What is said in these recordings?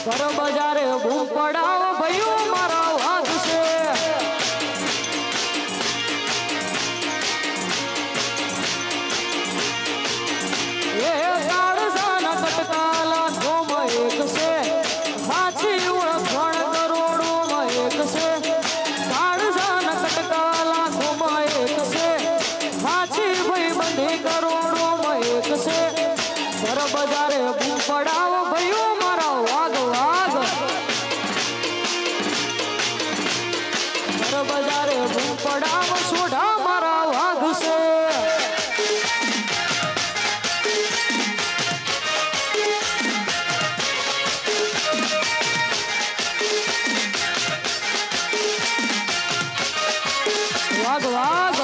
ઘર બજારે બૂમ પડાવ ભયો મારા વાઘ છે એ કાળજાના કટકાલા ધોમ એક છે સાચી ઓળખાણ કરોડોમાં એક છે કાળજાના કટકાલા ધોમ એક છે સાચી ભાઈબંધી કરોડોમાં એક છે ઘર બજારે બૂમ પડાવ ભયો મારા વાઘ વાઘ ઘર બજારે બૂમ પડાવ સોઢા મારા વાઘ છે વાઘ વાઘ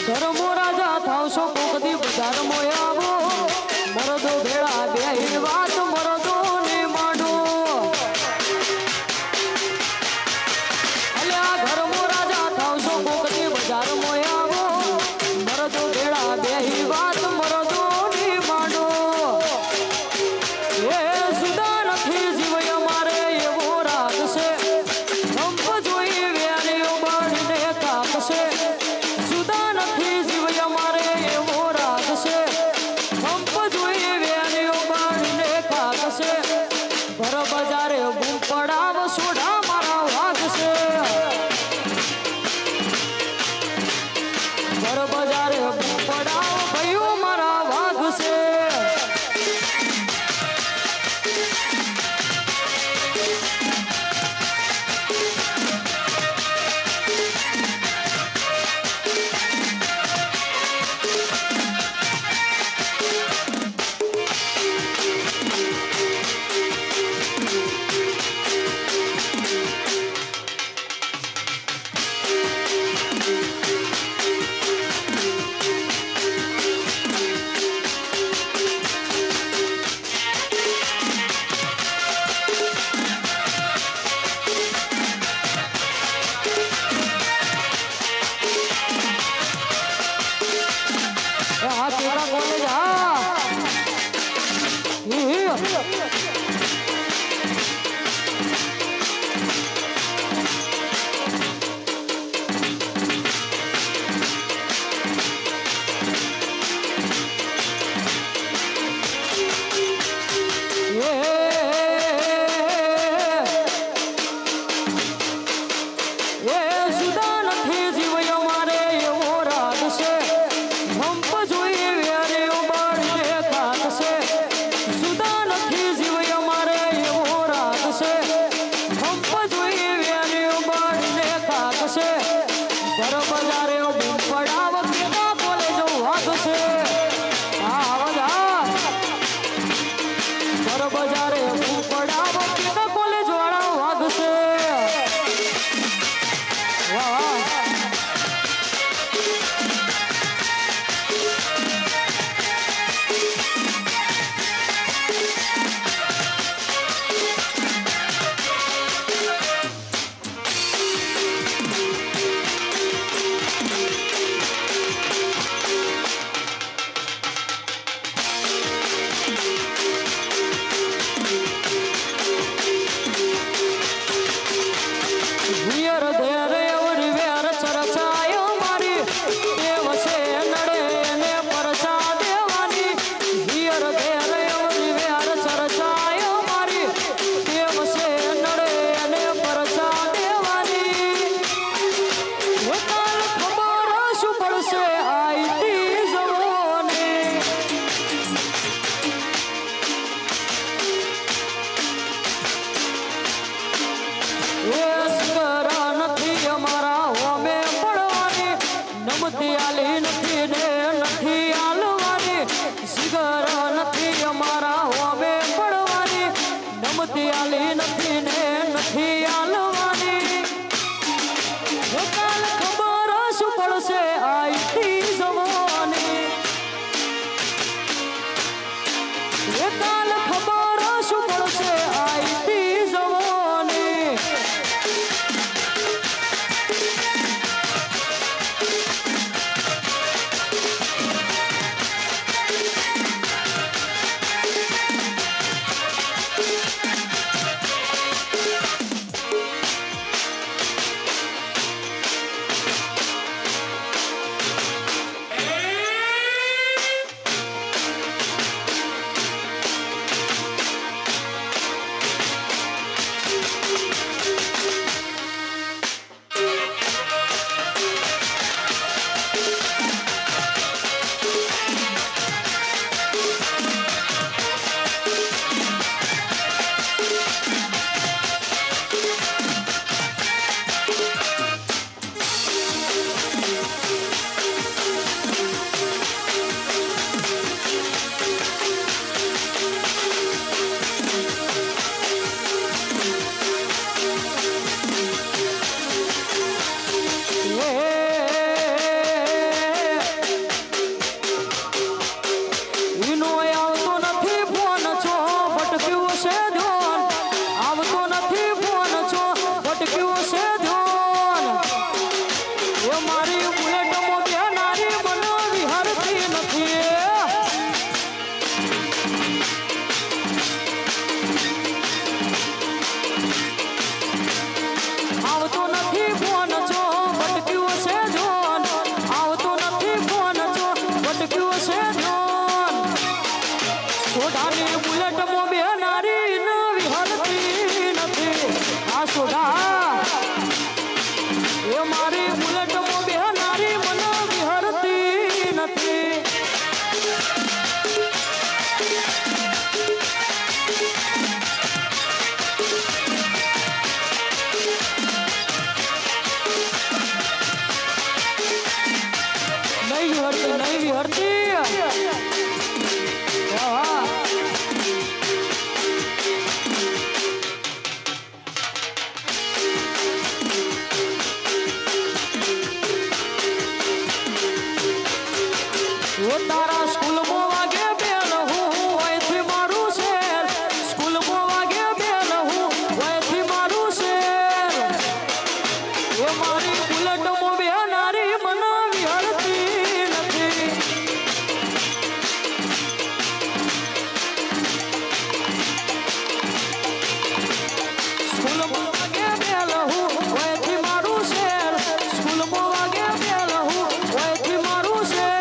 ધર્મો રાજા થાવશો કોકદી બજાર મોય આવો મરદો ભેળા બે વાત મરદો ને માંડો અલ્યા ધર્મો રાજા થાવશો કોકદી બજાર મોય આવો મરદો ભેળા બે વાત મરદો ને માંડો એ સુદા નથી જીવ અમારે એવો રાગ છે સંપ જોઈ વેરીઓ બાળીને કાપ છે સુદા નથી જીવ અમારે એવો રાગ છે સંપ જોઈ વેરીઓ બાળીને કાપ છે ઘર બજારે બૂમ પડાવ સોઢા મારા વાઘ છે ઘર બજારે બૂમ પડાવ ભયો મારા વાઘ છે હા કેવા કોલેજ હા સુદા નથી જીવ અમારે એવો રાગ છે હંપ જોઈએ વેરીઓ બાળીને કાક છે સુદા નથી જીવ અમારે એવો રાગ છે હંપ જોઈએ વેરીઓ બાળીને કાક છે ઘર બજારે બૂમ પડાવ કેવા કોલેજો વાઘ છે હા આવાજ ઘર બજારે બૂમ પડાવ કેવા કોલેજ વાળા વાઘ છે વાહ સંમતિ આલી નથી ને નથી આલવાની કાલ ખબર શું પડશે આઈતી જવાની કાલ ખબર શું પડશે આઈતી જવાની સોઢાની બુલેટ મો બે નારી ન વિહરતી નથી આ સોઢા એ મારી બુલેટ મો બે નારી મન વિહરતી નથી નહીં વિહરતી તારા સ્કૂલ મો વાગે બેન હું અહીંથી મારું શેર સ્કૂલ મો વાગે બેન હું અહીંથી મારું શેર એ મારી બુલેટ મો બે નારી મન વિહરતી નથી સ્કૂલ મો વાગે બેન હું અહીંથી મારું શેર સ્કૂલ મો વાગે બેન હું અહીંથી મારું શેર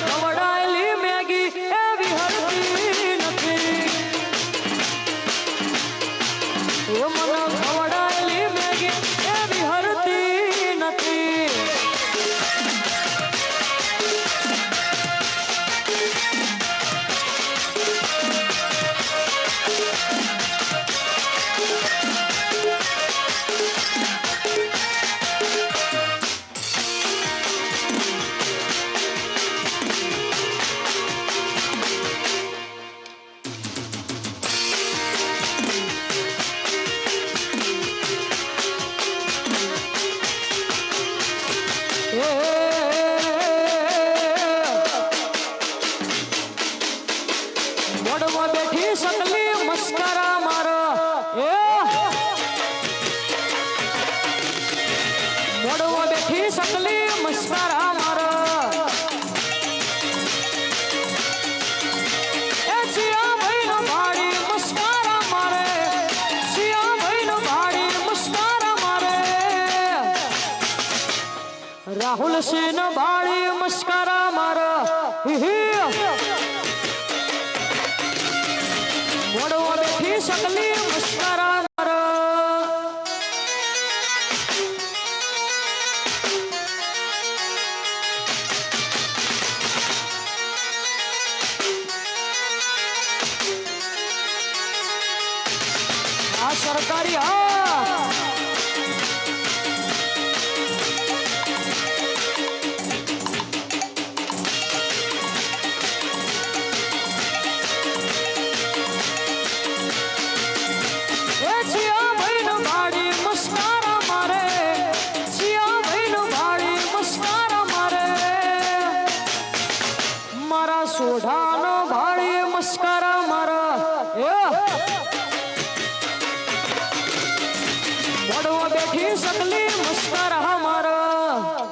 ખવડાયેલી મેગી એ વિહરતી નથી એ મને ખવડાયેલી મેગી એ વિહરતી નથી મોડમાં બેઠી સકલી મસ્કરા મારો મોડમાં બેઠી સકલી મસ્કરા મારો એ સિયા ભાઈ નો ભાડી મસ્કરા મારે સિયા ભાઈ નો ભાડી મસ્કરા મારે રાહુલ સિંહ નો ભાડી મસ્કરા મારો મોડવા બેઠી સકલી મસ્કરા મારો આ સરકારી મોડવા બેઠી સકલી મસ્કર હમારા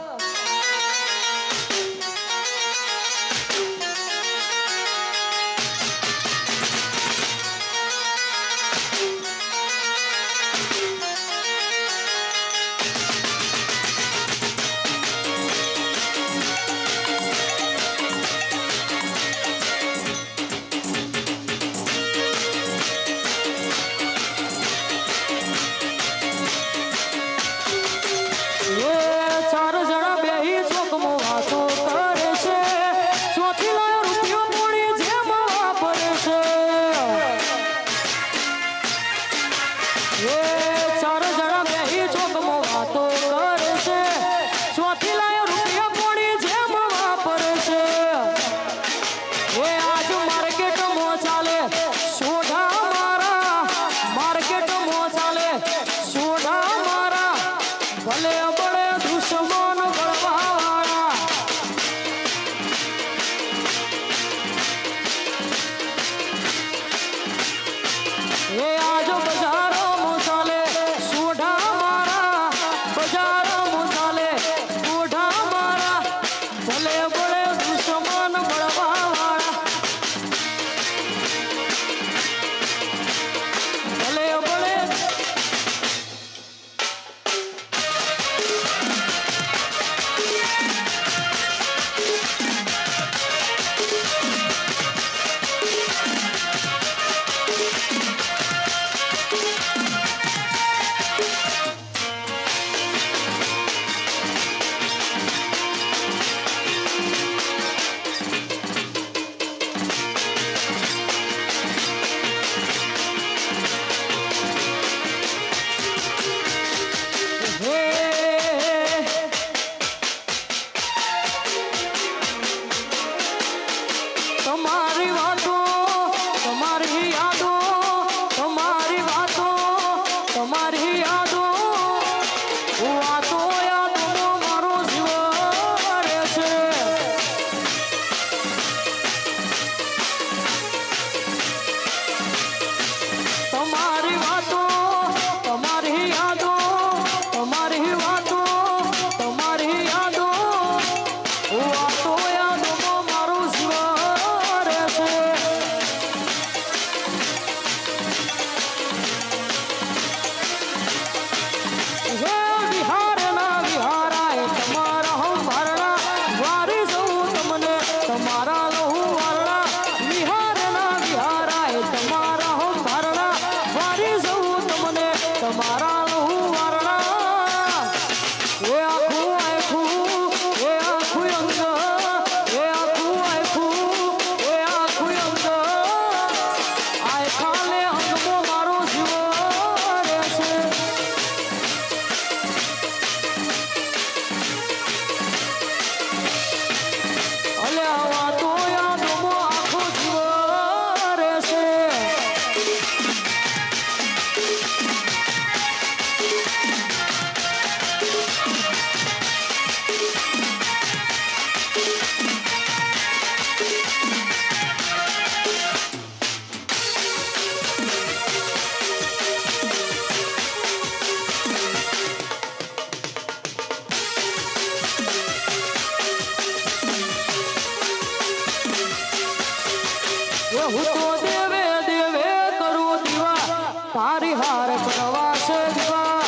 હું તો દેવે દેવે કરું દીવા તારી હાર પ્રવાસે દીવા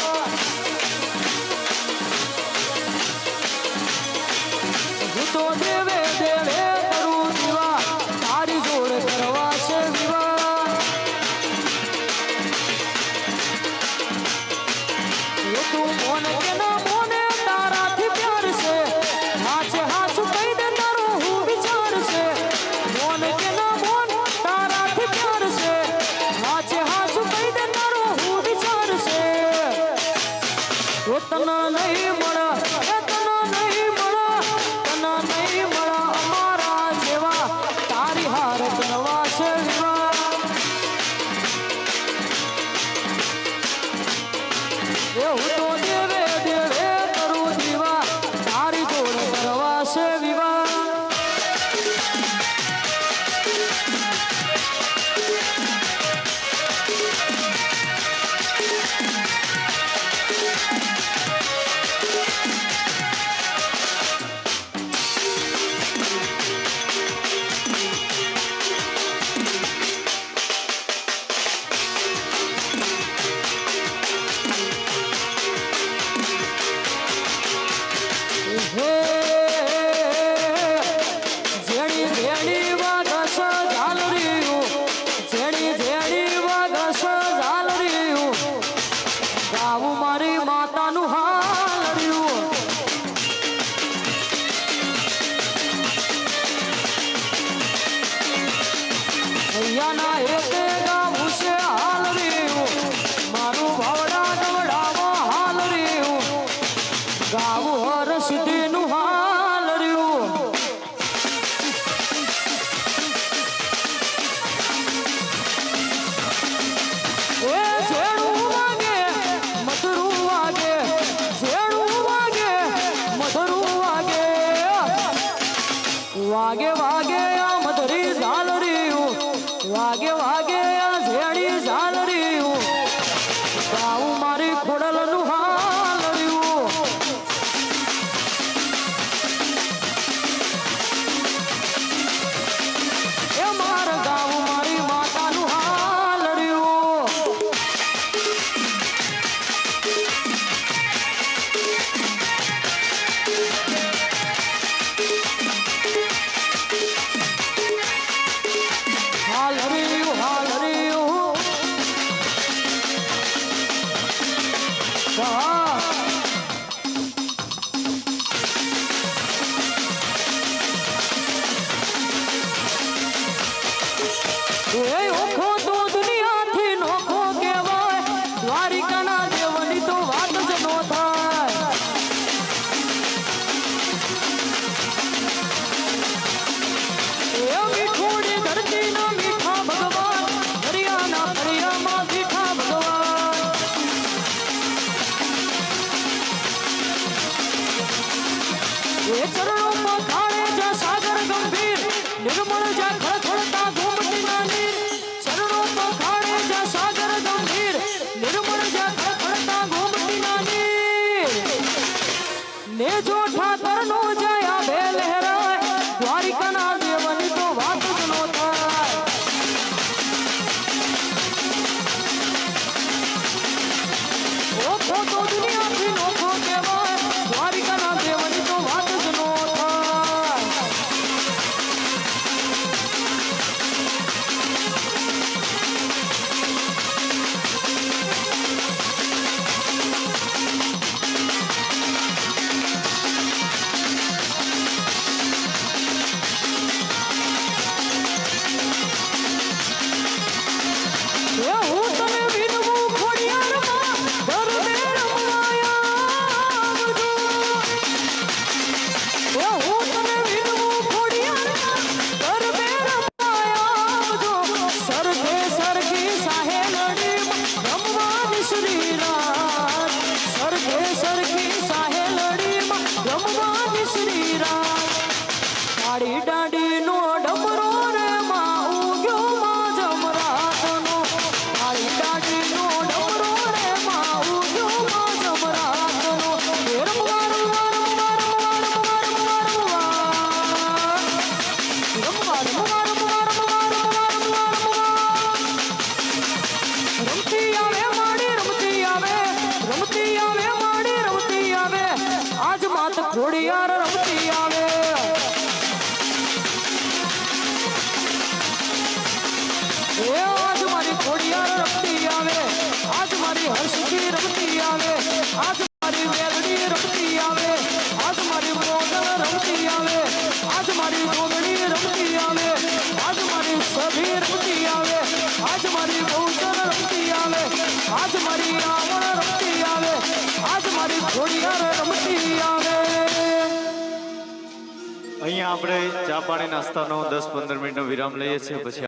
હું તો દેવે દેવે કરું દીવા તારી જોડ પ્રવાસે દીવા તું મોન કે ના મોને તારાથી પ્યાર છે હાચે હાચું કહી દે તારો હું વિચાર છે મોન કે ના તના નહીં મળા તના નહીં મળા તના નહીં મળા અમારા જેવા તારી હાર કરવા છે એવું તો દેવે દેવે કરું દીવા તારી જોડ કરવા છે વિવાહ વાગે વાગે આ મધરી ઝાલરીયું વાગે વાગે આ ઝેડી ઝાલરીયું ગાવું મારી ખોડલનું હાલર્યું એ માર ગાવું મારી માતાનું હાલર્યું હાલર્યું હાલર્યું એ ઓખો તો દુનિયાથી નોખો કહેવાય દ્વારિકાના દેવની તો વાત જ નો થાય એ મીઠોડી ધરતીના મીઠા ભગવાન દરિયાના દરિયામાં મીઠા ભગવાન એ ચરણોમાં ખાણે જા સાગર ગંભીર નિર્મળ જા ખળખળતા ગોમતીના નીર ચરણોમાં ખાણે જા સાગર ગંભીર નિર્મળ જા ખળખળતા ગોમતીના નીર ને જો ઠાકરનો જયા બે લહેરાય દ્વારિકાના દેવની તો વાત જ નો થાય ઓખો તો દુનિયાથી નોખો કહેવાય દ્વારિકાના દેવની તો વાત જ નો થાય એ હું તને વિનવું ખોડિયારમાં ગરબે રમવાયા આવજો એ હું તને વિનવું ખોડિયારમાં ગરબે રમવાયા આવજો સરખે સરખી સાહેલડીમાં રમવાની શ્રીરાત સરખે સરખી સાહેલડીમાં રમવાની શ્રીરાત કાળી દાંડીનો ડમરો રે માં ઉગ્યો માં જમરાતનો કાળી દાંડીનો ડમરો રે માં ઉગ્યો માં જમરાતનો રમવા રમવા રમવા રમવા રમવા રમવા રમવા રમવા રમવા રમતી આવે માડી રમતી આવે રમતી આવે માડી રમતી આવે આજ માત ખોડિયાર રમતી આવે એ આજ મારી ખોડિયાર રમતી આવે આજ મારી હર્ષથી રમતી આવે આજ મારી વેલડી રમતી આવે આજ મારી મોગલ રમતી આવે આજ મારી ગોગડી રમતી આવે આજ મારી સભી રમતી આવે આજ મારી બહુચર રમતી આવે આજ મારી આવણ રમતી આવે આજ મારી ખોડિયાર રમતી આવે અહીંયા આપણે ચા પાણી નાસ્તાનો 10-15 મિનિટનો વિરામ લઈએ છીએ પછી